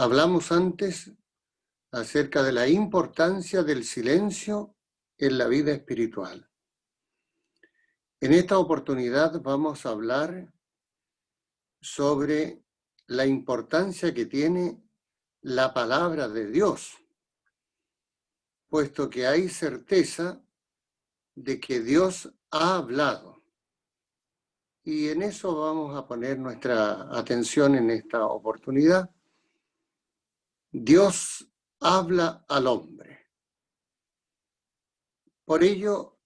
Hablamos antes acerca de la importancia del silencio en la vida espiritual. En esta oportunidad vamos a hablar sobre la importancia que tiene la palabra de Dios, puesto que hay certeza de que Dios ha hablado. Y en eso vamos a poner nuestra atención en esta oportunidad. Dios habla al hombre. Por ello,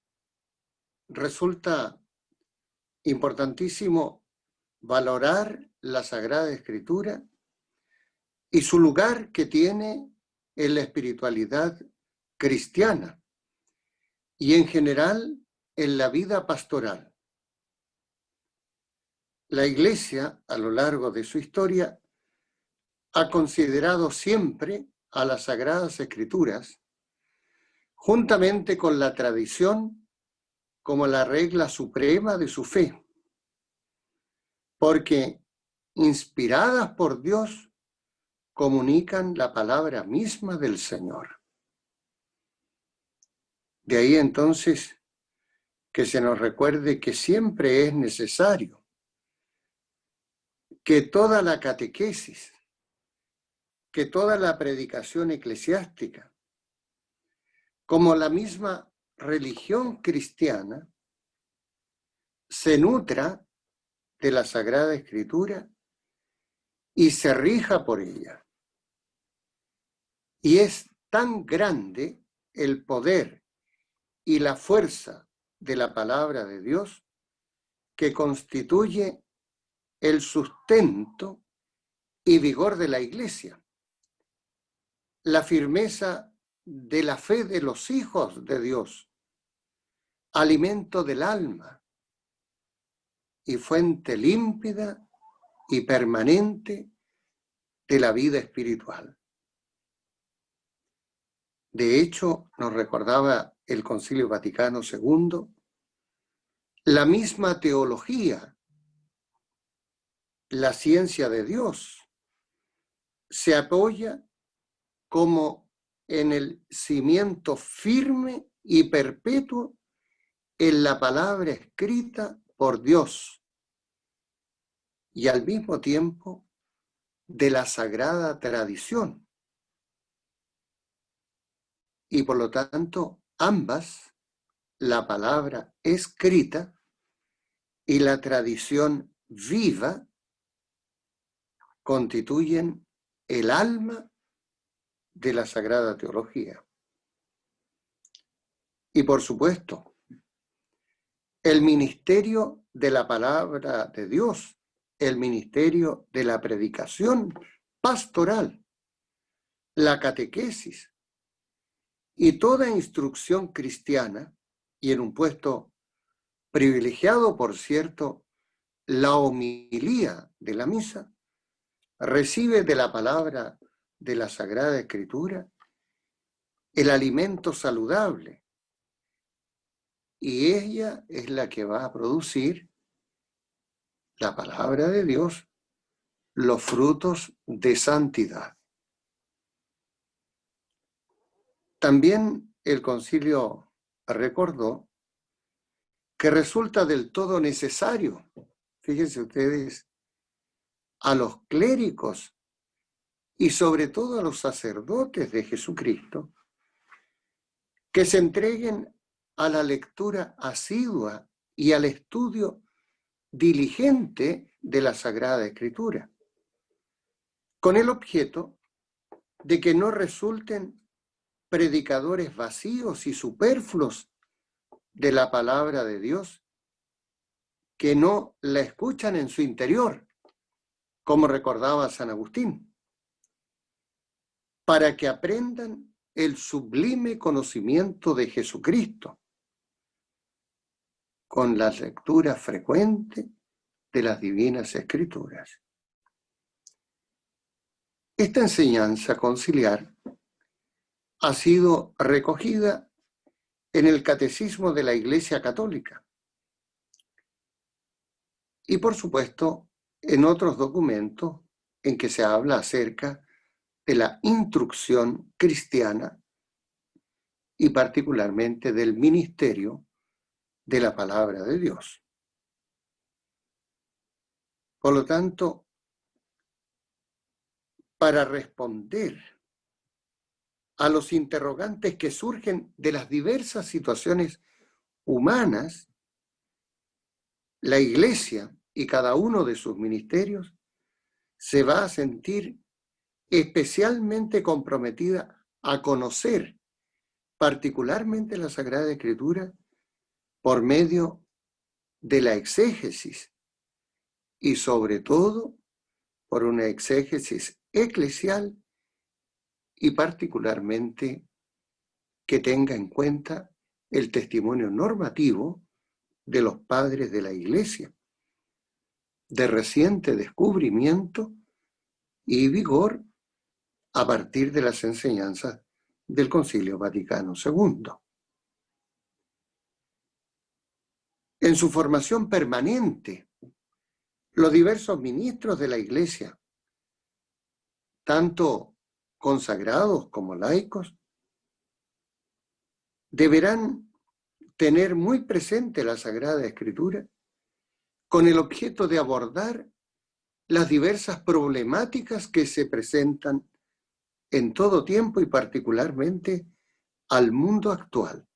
resulta importantísimo valorar la Sagrada Escritura y su lugar que tiene en la espiritualidad cristiana y en general en la vida pastoral. La Iglesia, a lo largo de su historia, ha considerado siempre a las Sagradas Escrituras, juntamente con la tradición, como la regla suprema de su fe, porque inspiradas por Dios, comunican la palabra misma del Señor. De ahí entonces que se nos recuerde que siempre es necesario que toda la catequesis, que toda la predicación eclesiástica, como la misma religión cristiana, se nutra de la Sagrada Escritura y se rija por ella. Y es tan grande el poder y la fuerza de la palabra de Dios que constituye el sustento y vigor de la Iglesia, la firmeza de la fe de los hijos de Dios, alimento del alma y fuente límpida y permanente de la vida espiritual. De hecho, nos recordaba el Concilio Vaticano II, la misma teología, la ciencia de Dios, se apoya como en el cimiento firme y perpetuo en la palabra escrita por Dios y al mismo tiempo de la sagrada tradición. Y por lo tanto, ambas, la palabra escrita y la tradición viva, constituyen el alma de la Sagrada Teología. Y por supuesto, el ministerio de la palabra de Dios, el ministerio de la predicación pastoral, la catequesis y toda instrucción cristiana, y en un puesto privilegiado, por cierto, la homilía de la misa, recibe de la palabra de la Sagrada Escritura el alimento saludable, y ella es la que va a producir, la palabra de Dios, los frutos de santidad. También el concilio recordó que resulta del todo necesario, fíjense ustedes, a los clérigos y sobre todo a los sacerdotes de Jesucristo, que se entreguen a la lectura asidua y al estudio diligente de la Sagrada Escritura, con el objeto de que no resulten predicadores vacíos y superfluos de la palabra de Dios, que no la escuchan en su interior, como recordaba San Agustín, para que aprendan el sublime conocimiento de Jesucristo, con la lectura frecuente de las divinas escrituras. Esta enseñanza conciliar ha sido recogida en el Catecismo de la Iglesia Católica y, por supuesto, en otros documentos en que se habla acerca de la instrucción cristiana y particularmente del ministerio de la palabra de Dios. Por lo tanto, para responder a los interrogantes que surgen de las diversas situaciones humanas, la Iglesia y cada uno de sus ministerios se va a sentir especialmente comprometida a conocer particularmente la Sagrada Escritura por medio de la exégesis y sobre todo por una exégesis eclesial y particularmente que tenga en cuenta el testimonio normativo de los padres de la Iglesia, de reciente descubrimiento y vigor a partir de las enseñanzas del Concilio Vaticano II. En su formación permanente, los diversos ministros de la Iglesia, tanto consagrados como laicos, deberán tener muy presente la Sagrada Escritura con el objeto de abordar las diversas problemáticas que se presentan en todo tiempo y particularmente al mundo actual.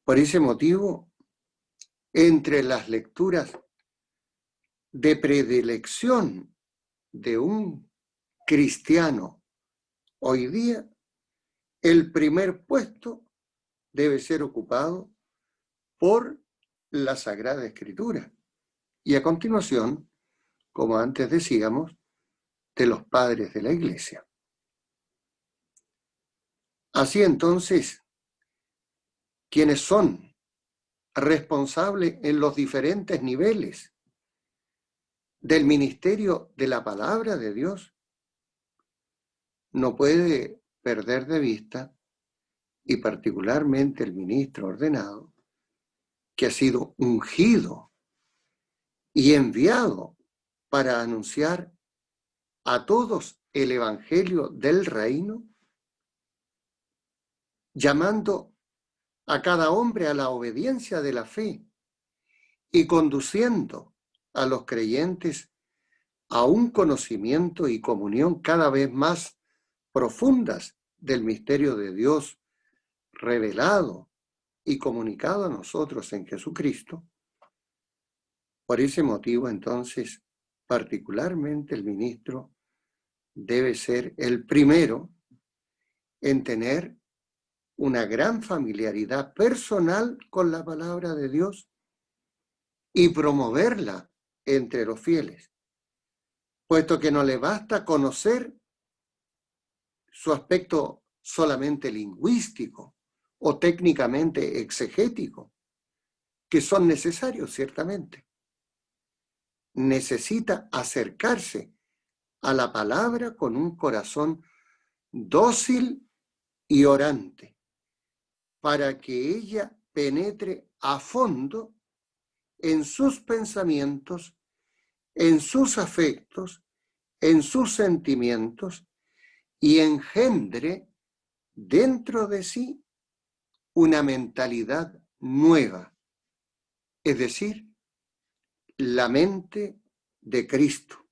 Por ese motivo, entre las lecturas de predilección de un cristiano hoy día, el primer puesto debe ser ocupado por la Sagrada Escritura. Y a continuación, como antes decíamos, de los padres de la Iglesia. Así entonces, quienes son responsables en los diferentes niveles del ministerio de la palabra de Dios, no puede perder de vista, y particularmente el ministro ordenado, que ha sido ungido y enviado para anunciar a todos el evangelio del reino, llamando a cada hombre a la obediencia de la fe y conduciendo a los creyentes a un conocimiento y comunión cada vez más profundas del misterio de Dios revelado y comunicado a nosotros en Jesucristo. Por ese motivo, entonces, particularmente el ministro debe ser el primero en tener una gran familiaridad personal con la palabra de Dios y promoverla entre los fieles, puesto que no le basta conocer su aspecto solamente lingüístico o técnicamente exegético, que son necesarios ciertamente. Necesita acercarse a la palabra con un corazón dócil y orante, para que ella penetre a fondo en sus pensamientos, en sus afectos, en sus sentimientos y engendre dentro de sí una mentalidad nueva, es decir, la mente de Cristo,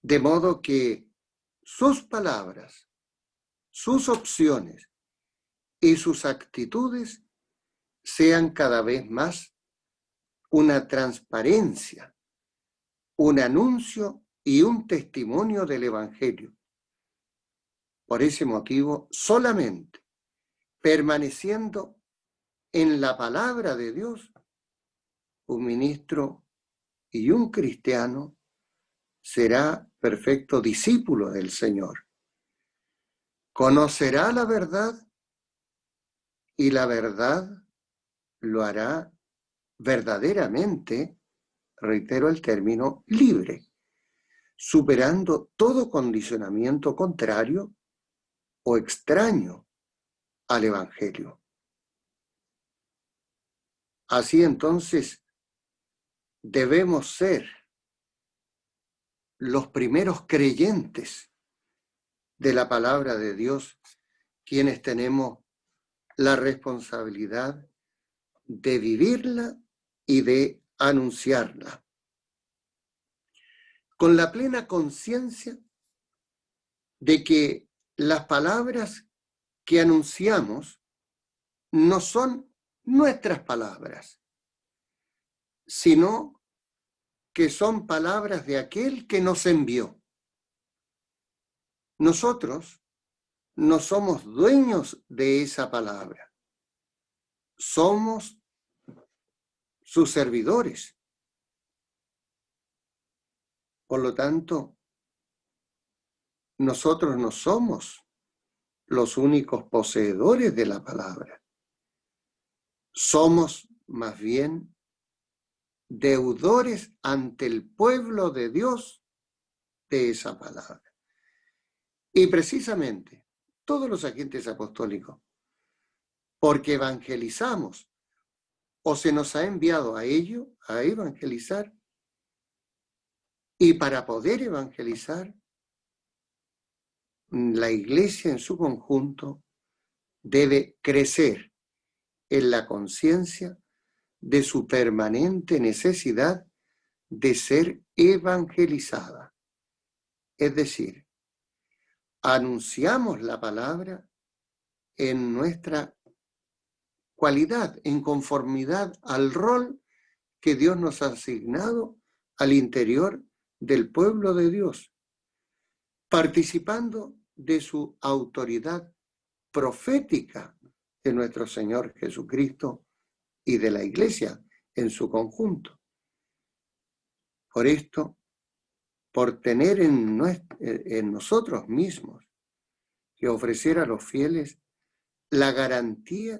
de modo que sus palabras, sus opciones y sus actitudes sean cada vez más una transparencia, un anuncio y un testimonio del Evangelio. Por ese motivo, solamente permaneciendo en la palabra de Dios, un ministro y un cristiano será perfecto discípulo del Señor. Conocerá la verdad y la verdad lo hará verdaderamente, reitero el término, libre, superando todo condicionamiento contrario o extraño al Evangelio. Así entonces, debemos ser los primeros creyentes de la palabra de Dios, quienes tenemos la responsabilidad de vivirla y de anunciarla, con la plena conciencia de que las palabras que anunciamos no son nuestras palabras, sino que son palabras de aquel que nos envió. Nosotros no somos dueños de esa palabra, somos sus servidores. Por lo tanto, nosotros no somos los únicos poseedores de la palabra. Somos más bien deudores ante el pueblo de Dios de esa palabra. Y precisamente todos los agentes apostólicos, porque evangelizamos o se nos ha enviado a ello, a evangelizar, y para poder evangelizar, la iglesia en su conjunto debe crecer en la conciencia de su permanente necesidad de ser evangelizada. Es decir, anunciamos la palabra en nuestra cualidad, en conformidad al rol que Dios nos ha asignado al interior del pueblo de Dios, participando de su autoridad profética de nuestro Señor Jesucristo y de la Iglesia en su conjunto. Por esto, por tener en nosotros mismos que ofrecer a los fieles la garantía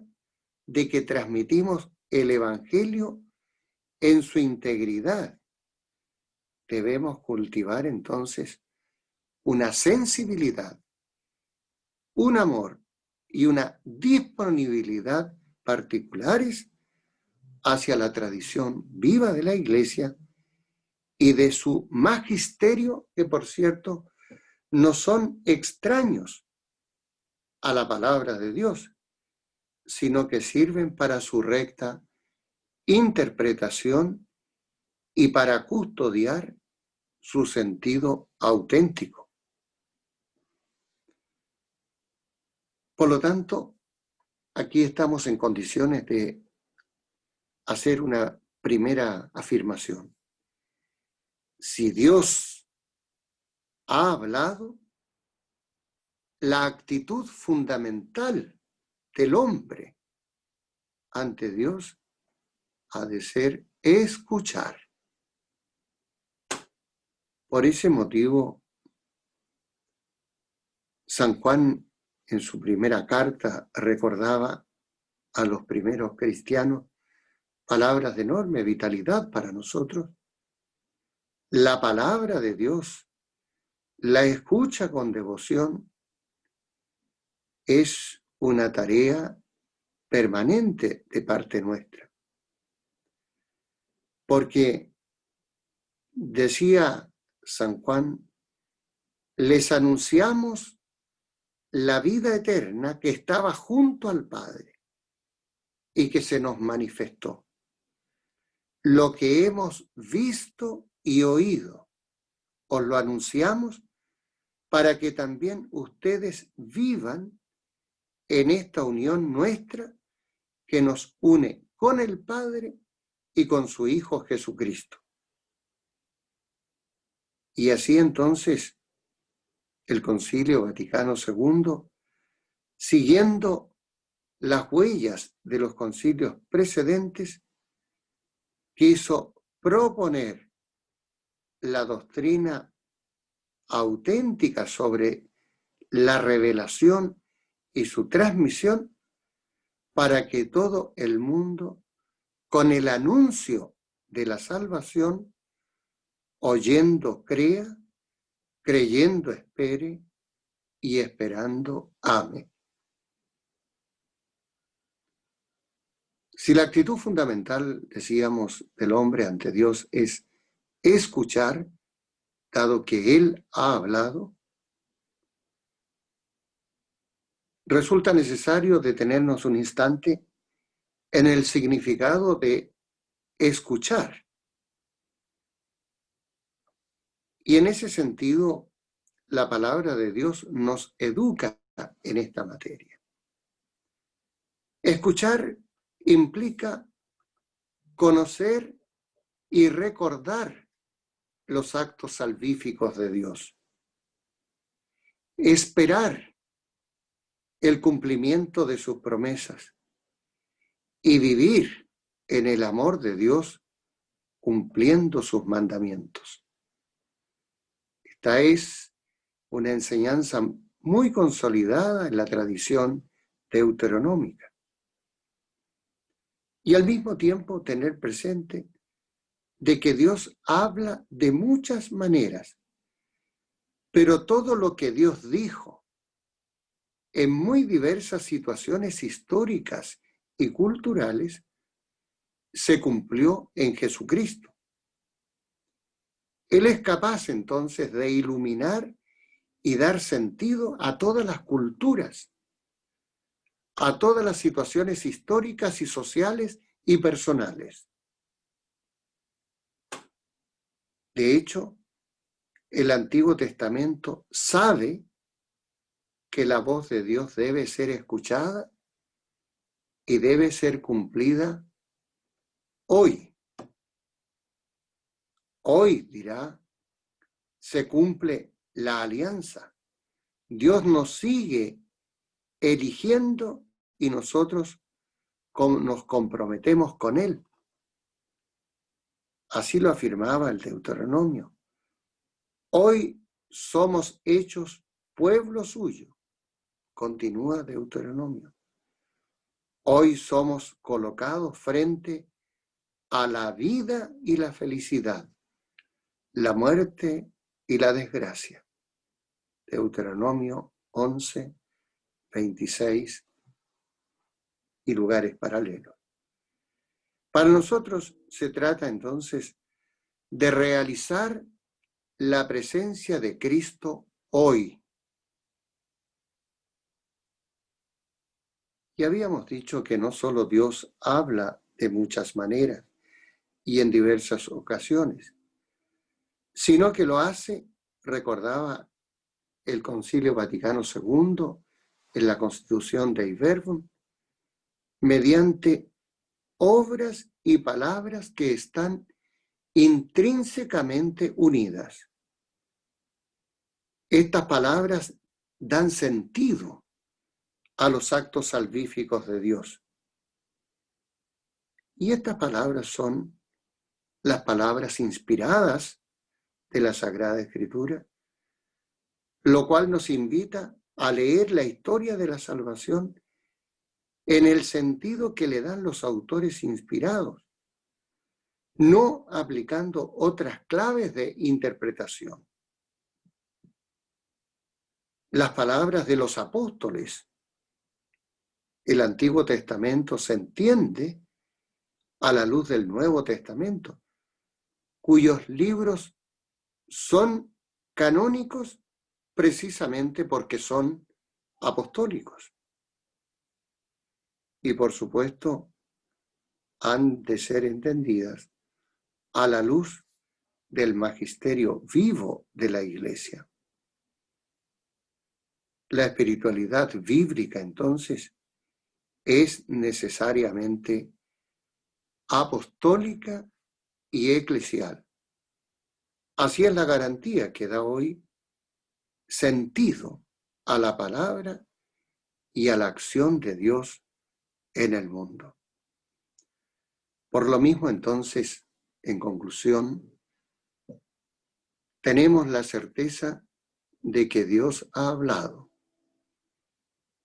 de que transmitimos el Evangelio en su integridad, debemos cultivar entonces una sensibilidad, un amor y una disponibilidad particulares hacia la tradición viva de la Iglesia y de su magisterio, que por cierto no son extraños a la palabra de Dios, sino que sirven para su recta interpretación y para custodiar su sentido auténtico. Por lo tanto, aquí estamos en condiciones de hacer una primera afirmación. Si Dios ha hablado, la actitud fundamental del hombre ante Dios ha de ser escuchar. Por ese motivo, San Juan en su primera carta recordaba a los primeros cristianos palabras de enorme vitalidad para nosotros. La palabra de Dios, la escucha con devoción, es una tarea permanente de parte nuestra. Porque, decía San Juan, les anunciamos la vida eterna que estaba junto al Padre y que se nos manifestó. Lo que hemos visto y oído, os lo anunciamos para que también ustedes vivan en esta unión nuestra que nos une con el Padre y con su Hijo Jesucristo. Y así entonces el Concilio Vaticano II, siguiendo las huellas de los concilios precedentes, quiso proponer la doctrina auténtica sobre la revelación y su transmisión para que todo el mundo, con el anuncio de la salvación, oyendo crea, creyendo espere y esperando ame. Si la actitud fundamental, decíamos, del hombre ante Dios es escuchar, dado que Él ha hablado, resulta necesario detenernos un instante en el significado de escuchar. Y en ese sentido, la palabra de Dios nos educa en esta materia. Escuchar implica conocer y recordar los actos salvíficos de Dios. Esperar el cumplimiento de sus promesas y vivir en el amor de Dios cumpliendo sus mandamientos. Esta es una enseñanza muy consolidada en la tradición deuteronómica. Y al mismo tiempo tener presente de que Dios habla de muchas maneras, pero todo lo que Dios dijo en muy diversas situaciones históricas y culturales se cumplió en Jesucristo. Él es capaz entonces de iluminar y dar sentido a todas las culturas, a todas las situaciones históricas y sociales y personales. De hecho, el Antiguo Testamento sabe que la voz de Dios debe ser escuchada y debe ser cumplida hoy. Hoy, dirá, se cumple la alianza. Dios nos sigue eligiendo y nosotros nos comprometemos con Él. Así lo afirmaba el Deuteronomio. Hoy somos hechos pueblo suyo, continúa Deuteronomio. Hoy somos colocados frente a la vida y la felicidad, la muerte y la desgracia. Deuteronomio 11, 26 y lugares paralelos. Para nosotros se trata entonces de realizar la presencia de Cristo hoy. Y habíamos dicho que no solo Dios habla de muchas maneras y en diversas ocasiones, sino que lo hace, recordaba el Concilio Vaticano II en la Constitución Dei Verbum, mediante obras y palabras que están intrínsecamente unidas. Estas palabras dan sentido a los actos salvíficos de Dios. Y estas palabras son las palabras inspiradas de la Sagrada Escritura, lo cual nos invita a leer la historia de la salvación en el sentido que le dan los autores inspirados, no aplicando otras claves de interpretación. Las palabras de los apóstoles, el Antiguo Testamento se entiende a la luz del Nuevo Testamento, cuyos libros son canónicos precisamente porque son apostólicos. Y por supuesto, han de ser entendidas a la luz del magisterio vivo de la Iglesia. La espiritualidad bíblica, entonces, es necesariamente apostólica y eclesial. Así es la garantía que da hoy sentido a la palabra y a la acción de Dios en el mundo. Por lo mismo, entonces, en conclusión, tenemos la certeza de que Dios ha hablado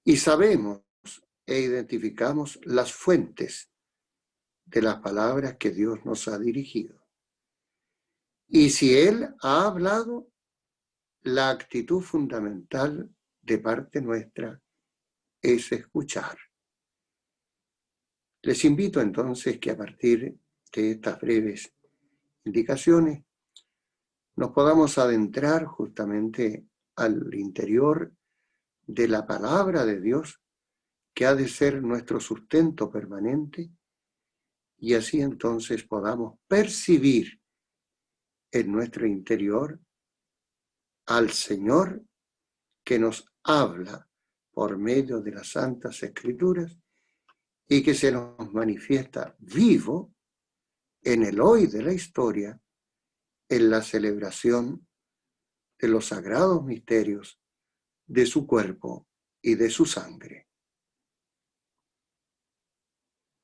y sabemos e identificamos las fuentes de las palabras que Dios nos ha dirigido. Y si Él ha hablado, la actitud fundamental de parte nuestra es escuchar. Les invito entonces que a partir de estas breves indicaciones nos podamos adentrar justamente al interior de la palabra de Dios, que ha de ser nuestro sustento permanente, y así entonces podamos percibir en nuestro interior al Señor que nos habla por medio de las Santas Escrituras y que se nos manifiesta vivo en el hoy de la historia, en la celebración de los sagrados misterios de su cuerpo y de su sangre.